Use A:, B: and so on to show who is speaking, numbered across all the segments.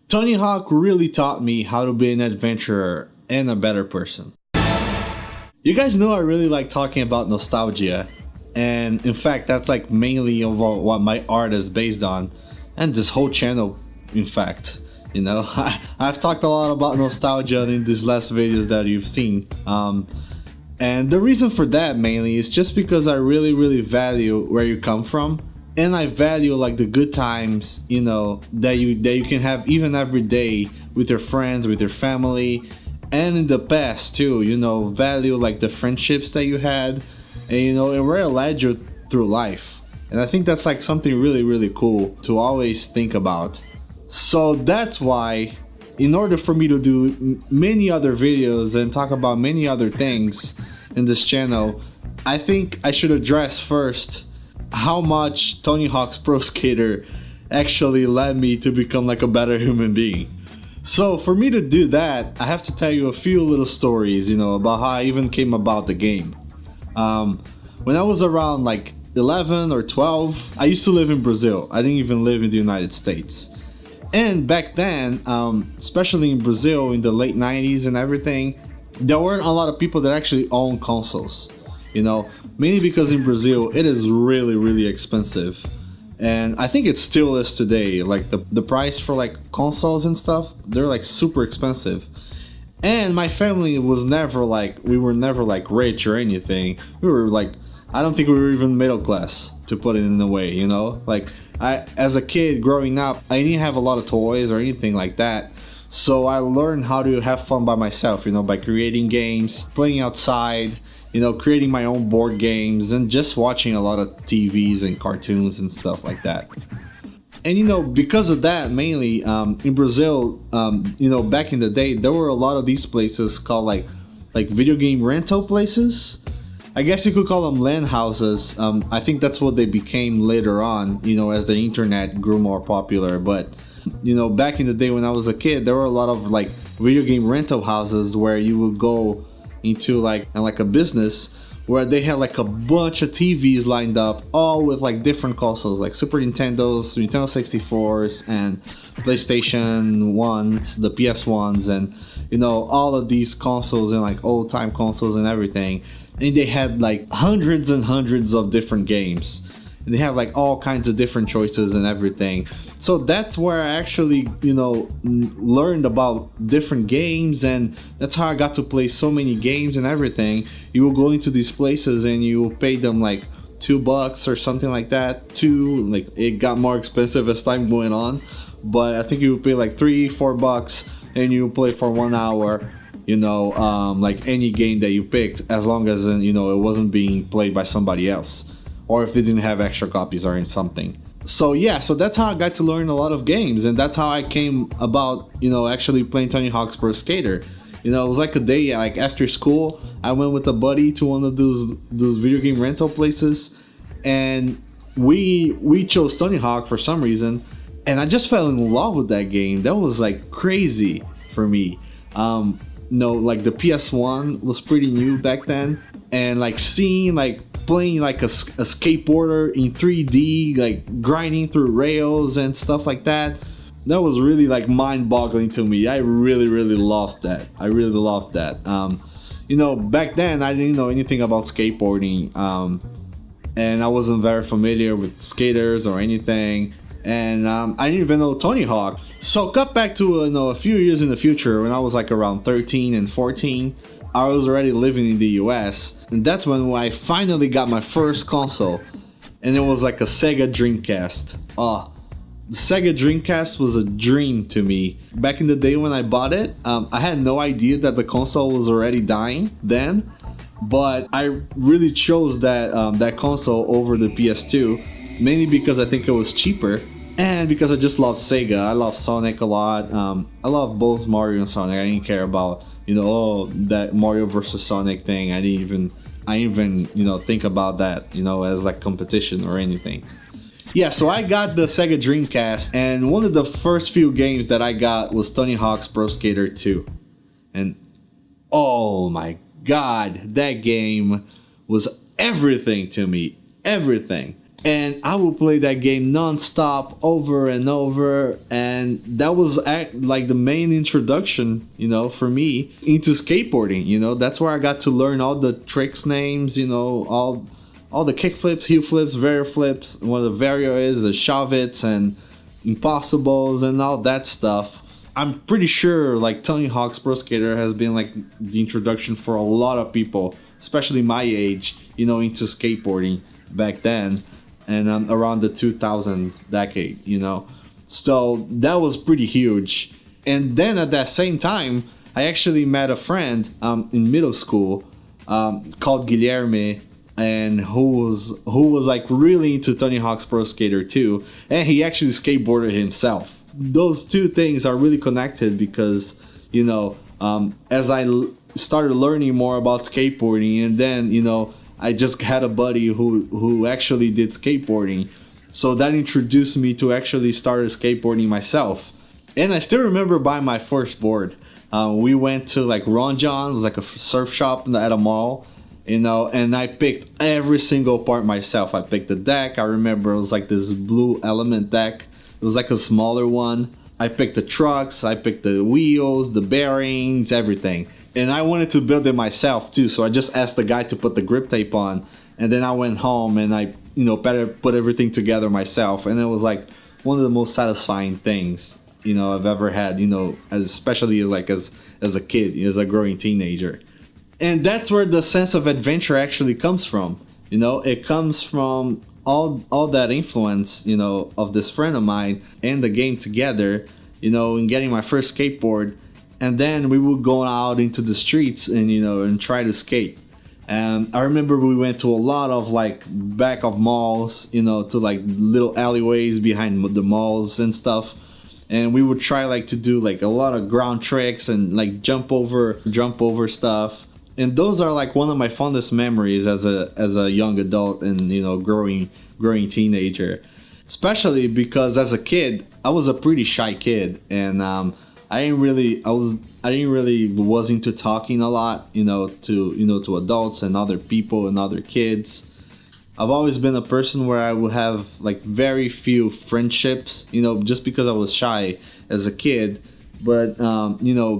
A: Tony Hawk really taught me how to be an adventurer and a better person. You guys know I really like talking about nostalgia, and in fact that's like mainly what my art is based on, and this whole channel in fact. You know, I've talked a lot about nostalgia in these last videos that you've seen, and the reason for that mainly is just because I really value where you come from, and I value like the good times, you know, that you can have even every day with your friends, with your family, and in the past too. You know, value like the friendships that you had, and you know, and where it led you through life. And I think that's like something really cool to always think about. So that's why, in order for me to do many other videos and talk about many other things in this channel, I think I should address first how much Tony Hawk's Pro Skater actually led me to become like a better human being. So for me to do that, I have to tell you a few little stories, you know, about how I even came about the game. When I was around like 11 or 12, I used to live in Brazil. I didn't even live in the United States. And back then, especially in Brazil in the late 90s and everything, there weren't a lot of people that actually own consoles, you know, mainly because in Brazil it is really expensive. And I think it still is today. Like the price for like consoles and stuff, they're like super expensive. And my family was never like, we were never like rich or anything. We were like, I don't think we were even middle class, to put it in a way, you know? Like, as a kid growing up, I didn't have a lot of toys or anything like that. So I learned how to have fun by myself, you know, by creating games, playing outside, you know, creating my own board games, and just watching a lot of TVs and cartoons and stuff like that. And you know, because of that, mainly in Brazil, you know, back in the day, there were a lot of these places called like video game rental places. I guess you could call them LAN houses. I think that's what they became later on, you know, as the internet grew more popular. But you know, back in the day when I was a kid, there were a lot of like video game rental houses where you would go into like a business where they had like a bunch of TVs lined up, all with like different consoles, like Super Nintendos, Nintendo 64s, and PlayStation 1s, the PS1s, and you know, all of these consoles and like old time consoles and everything. And they had like hundreds and hundreds of different games. And they have like all kinds of different choices and everything. So that's where I actually, you know, learned about different games, and that's how I got to play so many games and everything. You will go into these places and you will pay them like $2 or something like that. Like it got more expensive as time went on, but I think you would pay like $3-4 and you play for 1 hour. You know, like any game that you picked, as long as you know it wasn't being played by somebody else, or if they didn't have extra copies or something. So yeah, so that's how I got to learn a lot of games, and that's how I came about, you know, actually playing Tony Hawk's Pro Skater. You know, it was like a day, like after school, I went with a buddy to one of those video game rental places, and we chose Tony Hawk for some reason, and I just fell in love with that game. That was like crazy for me. No, like the PS1 was pretty new back then, and like seeing like playing like a skateboarder in 3D, like grinding through rails and stuff like that, that was really like mind-boggling to me. I really loved that. I really loved that. You know, back then I didn't know anything about skateboarding, and I wasn't very familiar with skaters or anything. And I didn't even know Tony Hawk. So cut back to you know, a few years in the future, when I was like around 13 and 14, I was already living in the US, and that's when I finally got my first console, and it was like a Sega Dreamcast. The Sega Dreamcast was a dream to me. Back in the day when I bought it, I had no idea that the console was already dying then, but I really chose that console over the PS2, mainly because I think it was cheaper, and because I just love Sega. I love Sonic a lot. I love both Mario and Sonic. I didn't care about, you know, oh, that Mario versus Sonic thing. I didn't even, you know, think about that, you know, as like competition or anything. Yeah, so I got the Sega Dreamcast, and one of the first few games that I got was Tony Hawk's Pro Skater 2. And oh my god, that game was everything to me. Everything. And I would play that game non-stop over and over, and that was like the main introduction, you know, for me into skateboarding. You know, that's where I got to learn all the tricks names, you know, all the kick flips, heel flips, vario flips, what the vario is, the shovits and impossibles and all that stuff. I'm pretty sure like Tony Hawk's Pro Skater has been like the introduction for a lot of people, especially my age, you know, into skateboarding back then. And around the 2000s decade, you know. So that was pretty huge. And then at that same time, I actually met a friend in middle school called Guilherme, and who was like really into Tony Hawk's Pro Skater too. And he actually skateboarded himself. Those two things are really connected because, you know, as I started learning more about skateboarding, and then, you know, I just had a buddy who actually did skateboarding. So that introduced me to actually start skateboarding myself. And I still remember buying my first board. We went to like Ron John, it was like a surf shop at a mall, you know, and I picked every single part myself. I picked the deck. I remember it was like this blue element deck. It was like a smaller one. I picked the trucks, I picked the wheels, the bearings, everything. And I wanted to build it myself too, so I just asked the guy to put the grip tape on, and then I went home and I, you know, put everything together myself, and it was like one of the most satisfying things, you know, I've ever had, you know, especially like as a kid, as a growing teenager. And that's where the sense of adventure actually comes from, you know. It comes from all that influence, you know, of this friend of mine and the game together, you know, and getting my first skateboard. And then we would go out into the streets and, you know, and try to skate. And I remember we went to a lot of like back of malls, you know, to like little alleyways behind the malls and stuff. And we would try like to do like a lot of ground tricks and like jump over stuff. And those are like one of my fondest memories as a young adult and, you know, growing teenager. Especially because as a kid, I was a pretty shy kid, and I didn't really was into talking a lot, you know, to adults and other people and other kids. I've always been a person where I would have like very few friendships, you know, just because I was shy as a kid. But you know,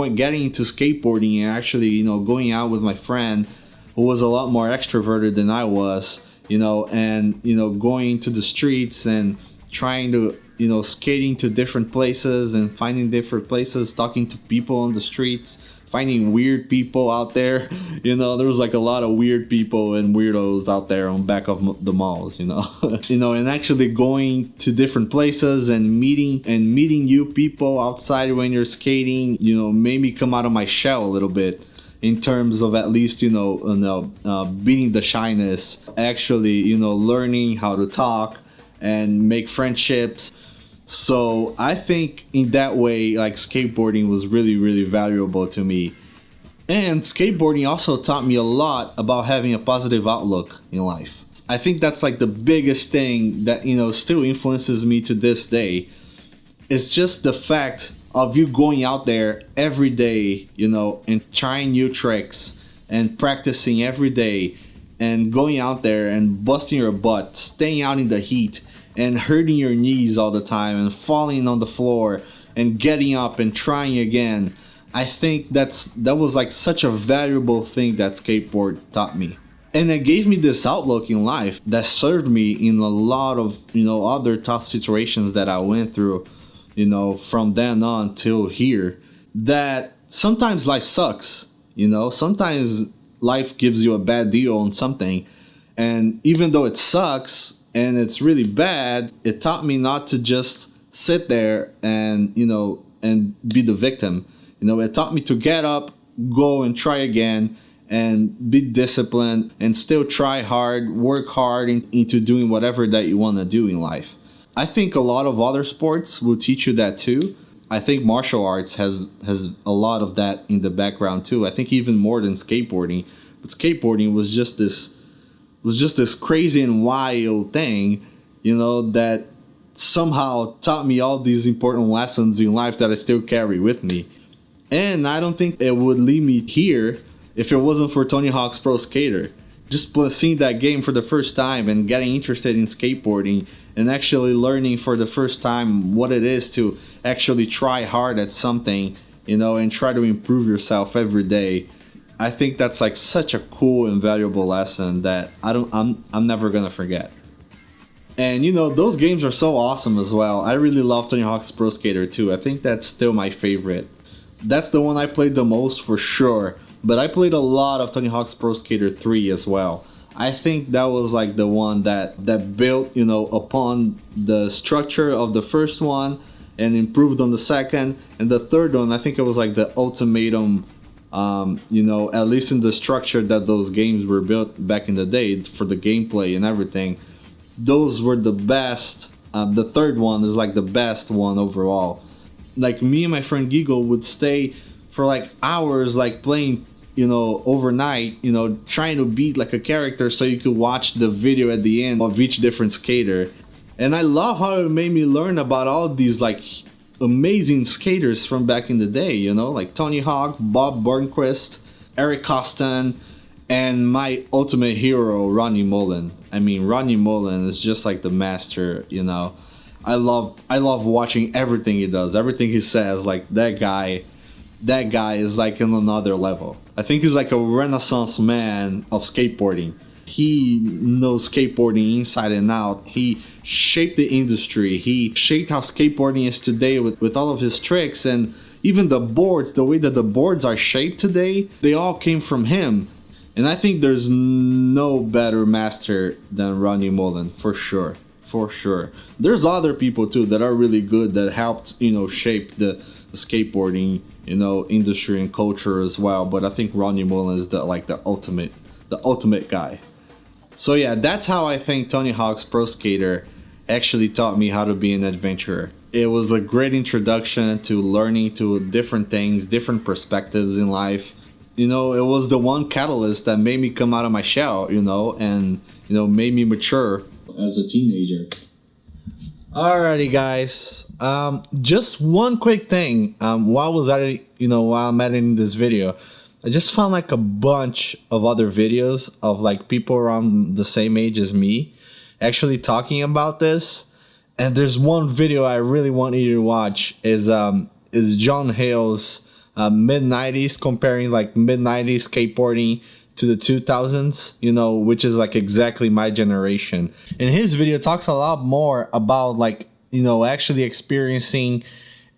A: getting into skateboarding and actually, you know, going out with my friend who was a lot more extroverted than I was, you know, and, you know, going to the streets and trying to, you know, skating to different places and finding different places, talking to people on the streets, finding weird people out there. You know, there was like a lot of weird people and weirdos out there on back of the malls, you know. You know, and actually going to different places and meeting new people outside when you're skating, you know, made me come out of my shell a little bit in terms of at least, you know, beating the shyness, actually, you know, learning how to talk and make friendships. So I think in that way, like, skateboarding was really, really valuable to me. And skateboarding also taught me a lot about having a positive outlook in life. I think that's like the biggest thing that, you know, still influences me to this day. It's just the fact of you going out there every day, you know, and trying new tricks and practicing every day and going out there and busting your butt, staying out in the heat and hurting your knees all the time and falling on the floor and getting up and trying again. I think that was like such a valuable thing that skateboard taught me. And it gave me this outlook in life that served me in a lot of, you know, other tough situations that I went through, you know, from then on till here. That sometimes life sucks, you know, sometimes life gives you a bad deal on something. And even though it sucks and it's really bad, it taught me not to just sit there and, you know, and be the victim. You know, it taught me to get up, go and try again, and be disciplined and still try hard, work hard into doing whatever that you want to do in life. I think a lot of other sports will teach you that too. I think martial arts has a lot of that in the background too. I think even more than skateboarding. But skateboarding was just this crazy and wild thing, you know, that somehow taught me all these important lessons in life that I still carry with me. And I don't think it would lead me here if it wasn't for Tony Hawk's Pro Skater. just seeing that game for the first time and getting interested in skateboarding and actually learning for the first time what it is to actually try hard at something, you know, and try to improve yourself every day. I think that's like such a cool and valuable lesson that I'm never gonna forget. And you know, those games are so awesome as well. I really love Tony Hawk's Pro Skater 2. I think that's still my favorite. That's the one I played the most for sure. But I played a lot of Tony Hawk's Pro Skater 3 as well. I think that was like the one that built, you know, upon the structure of the first one and improved on the second. And the third one, I think it was like the ultimatum, you know, at least in the structure that those games were built back in the day for the gameplay and everything. Those were the best. The third one is like the best one overall. Like me and my friend Giggle would stay for like hours like playing, you know, overnight, you know, trying to beat like a character so you could watch the video at the end of each different skater. And I love how it made me learn about all these like amazing skaters from back in the day, you know, like Tony Hawk, Bob Burnquist, Eric Costin, and my ultimate hero, Ronnie Mullen. I mean, Ronnie Mullen is just like the master, you know. I love watching everything he does, everything he says. Like that guy is like in another level. I think he's like a renaissance man of skateboarding. He knows skateboarding inside and out. He shaped the industry. He shaped how skateboarding is today with all of his tricks, and even the boards, the way that the boards are shaped today, they all came from him. And I think there's no better master than Ronnie Mullen, for sure. For sure. There's other people too that are really good that helped, you know, shape the skateboarding, you know, industry and culture as well. But I think Ronnie Mullen is the ultimate guy. So yeah, that's how I think Tony Hawk's Pro Skater actually taught me how to be an adventurer. It was a great introduction to learning to different things, different perspectives in life. You know, it was the one catalyst that made me come out of my shell, you know, and, you know, made me mature as a teenager. Alrighty, guys. Just one quick thing. While I'm editing this video, I just found like a bunch of other videos of like people around the same age as me actually talking about this. And there's one video I really want you to watch is John Hale's mid-90s, comparing like mid-90s skateboarding to the 2000s, you know, which is like exactly my generation. And his video talks a lot more about like, you know, actually experiencing,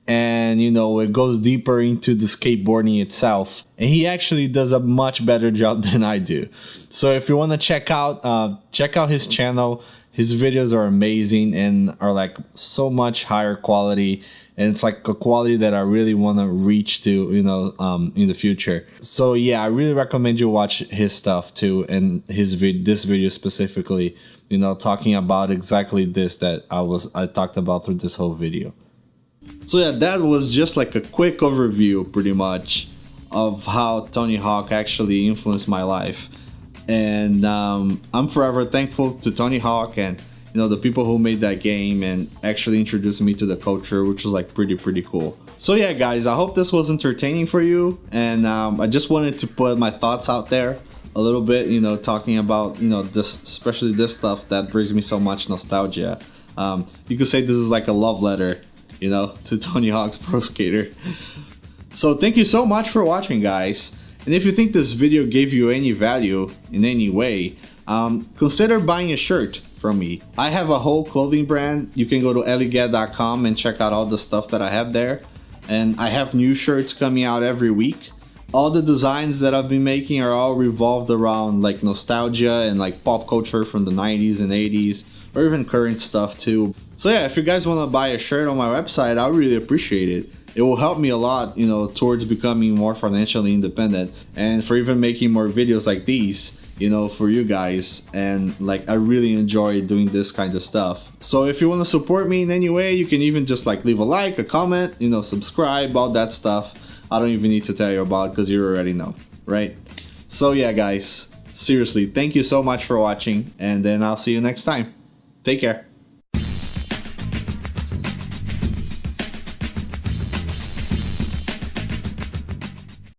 A: and you know, it goes deeper into the skateboarding itself. And he actually does a much better job than I do. So if you want to check out his channel, his videos are amazing and are like so much higher quality. And it's like a quality that I really want to reach to, you know, in the future. So yeah, I really recommend you watch his stuff too, and this video specifically, you know, talking about exactly this that I talked about through this whole video. So yeah, that was just like a quick overview, pretty much, of how Tony Hawk actually influenced my life. And I'm forever thankful to Tony Hawk and, you know, the people who made that game and actually introduced me to the culture, which was like pretty cool. So yeah, guys, I hope this was entertaining for you, and I just wanted to put my thoughts out there a little bit, you know, talking about, you know, this, especially this stuff that brings me so much nostalgia. You could say this is like a love letter, you know, to Tony Hawk's Pro Skater. So thank you so much for watching, guys. And if you think this video gave you any value in any way, consider buying a shirt from me. I have a whole clothing brand. You can go to eligad.com and check out all the stuff that I have there. And I have new shirts coming out every week. All the designs that I've been making are all revolved around like nostalgia and like pop culture from the 90s and 80s, or even current stuff too. So yeah, if you guys want to buy a shirt on my website, I really appreciate it. It will help me a lot, you know, towards becoming more financially independent, and for even making more videos like these, you know, for you guys. And like, I really enjoy doing this kind of stuff. So if you want to support me in any way, you can even just like leave a like, a comment, you know, subscribe, all that stuff. I don't even need to tell you about, because you already know, right? So yeah, guys, seriously, thank you so much for watching, and then I'll see you next time. Take care.